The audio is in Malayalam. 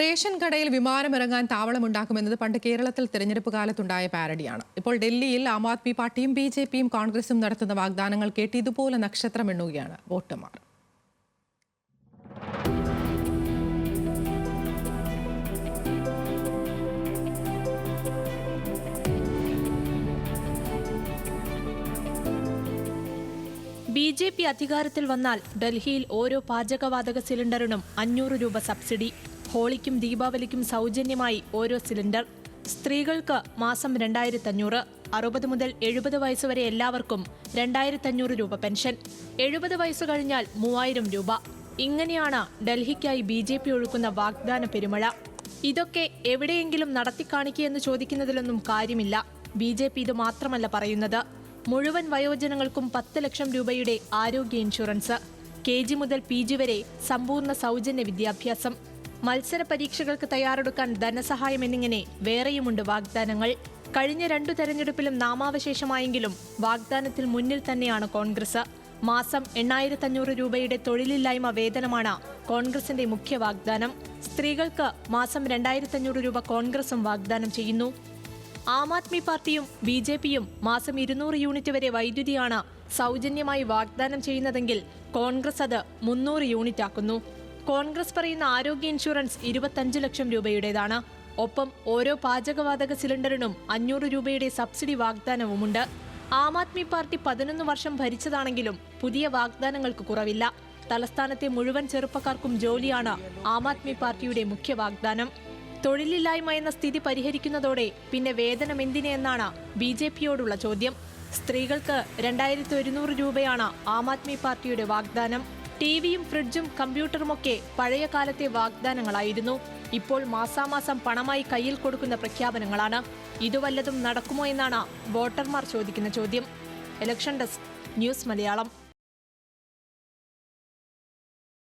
റേഷൻ കടയിൽ വിമാനമിറങ്ങാൻ താവളമുണ്ടാക്കുമെന്നത് പണ്ട് കേരളത്തിൽ തെരഞ്ഞെടുപ്പ് കാലത്തുണ്ടായ പാരഡിയാണ്. ഇപ്പോൾ ഡൽഹിയിൽ ആം ആദ്മി പാർട്ടിയും ബിജെപിയും കോൺഗ്രസും നടത്തുന്ന വാഗ്ദാനങ്ങൾ കേട്ട് ഇതുപോലെ നക്ഷത്രം എണ്ണുകയാണ് വോട്ടർമാർ. ബിജെപി അധികാരത്തിൽ വന്നാൽ ഡൽഹിയിൽ ഓരോ പാചകവാതക സിലിണ്ടറിനും 500 രൂപ സബ്സിഡി. ഹോളിക്കും ദീപാവലിക്കും സൗജന്യമായി ഓരോ സിലിണ്ടർ. സ്ത്രീകൾക്ക് മാസം 2500. 60 മുതൽ 70 വയസ്സ് വരെ എല്ലാവർക്കും 2500 രൂപ പെൻഷൻ. 70 വയസ്സ് കഴിഞ്ഞാൽ 3000 രൂപ. ഇങ്ങനെയാണ് ഡൽഹിക്കായി ബിജെപി ഒഴുക്കുന്ന വാഗ്ദാന പെരുമഴ. ഇതൊക്കെ എവിടെയെങ്കിലും നടത്തിക്കാണിക്കുകയെന്ന് ചോദിക്കുന്നതിലൊന്നും കാര്യമില്ല. ബിജെപി ഇത് മാത്രമല്ല പറയുന്നത്. മുഴുവൻ വയോജനങ്ങൾക്കും 10 ലക്ഷം രൂപയുടെ ആരോഗ്യ ഇൻഷുറൻസ്. KG മുതൽ PG വരെ സമ്പൂർണ്ണ സൗജന്യ വിദ്യാഭ്യാസം. മത്സര പരീക്ഷകൾക്ക് തയ്യാറെടുക്കാൻ ധനസഹായം എന്നിങ്ങനെ വേറെയുമുണ്ട് വാഗ്ദാനങ്ങൾ. കഴിഞ്ഞ 2 തെരഞ്ഞെടുപ്പിലും നാമാവശേഷമായെങ്കിലും വാഗ്ദാനത്തിൽ മുന്നിൽ തന്നെയാണ് കോൺഗ്രസ്. മാസം 8500 രൂപയുടെ തൊഴിലില്ലായ്മ വേതനമാണ് കോൺഗ്രസിന്റെ മുഖ്യ വാഗ്ദാനം. സ്ത്രീകൾക്ക് മാസം 2500 രൂപ കോൺഗ്രസും വാഗ്ദാനം ചെയ്യുന്നു. ആം ആദ്മി പാർട്ടിയും ബിജെപിയും മാസം 200 യൂണിറ്റ് വരെ വൈദ്യുതിയാണ് സൗജന്യമായി വാഗ്ദാനം ചെയ്യുന്നതെങ്കിൽ കോൺഗ്രസ് അത് 300 യൂണിറ്റ് ആക്കുന്നു. കോൺഗ്രസ് പറയുന്ന ആരോഗ്യ ഇൻഷുറൻസ് 25 ലക്ഷം രൂപയുടേതാണ്. ഒപ്പം ഓരോ പാചകവാതക സിലിണ്ടറിനും 500 രൂപയുടെ സബ്സിഡി വാഗ്ദാനവുമുണ്ട്. ആം ആദ്മി പാർട്ടി 11 വർഷം ഭരിച്ചതാണെങ്കിലും പുതിയ വാഗ്ദാനങ്ങൾക്ക് കുറവില്ല. തലസ്ഥാനത്തെ മുഴുവൻ ചെറുപ്പക്കാർക്കും ജോലിയാണ് ആം ആദ്മി പാർട്ടിയുടെ മുഖ്യ വാഗ്ദാനം. തൊഴിലില്ലായ്മ എന്ന സ്ഥിതി പരിഹരിക്കുന്നതോടെ പിന്നെ വേതനം എന്തിനെന്നാണ് ബിജെപിയോടുള്ള ചോദ്യം. സ്ത്രീകൾക്ക് 2100 രൂപയാണ് ആം ആദ്മി പാർട്ടിയുടെ വാഗ്ദാനം. ടിവിയും ഫ്രിഡ്ജും കമ്പ്യൂട്ടറുമൊക്കെ പഴയ കാലത്തെ വാഗ്ദാനങ്ങളായിരുന്നു. ഇപ്പോൾ മാസാമാസം പണമായി കയ്യിൽ കൊടുക്കുന്ന പ്രഖ്യാപനങ്ങളാണ്. ഇത് വല്ലതും നടക്കുമോ എന്നാണ് വോട്ടർമാർ ചോദിക്കുന്ന ചോദ്യം. Election desk, news Malayalam.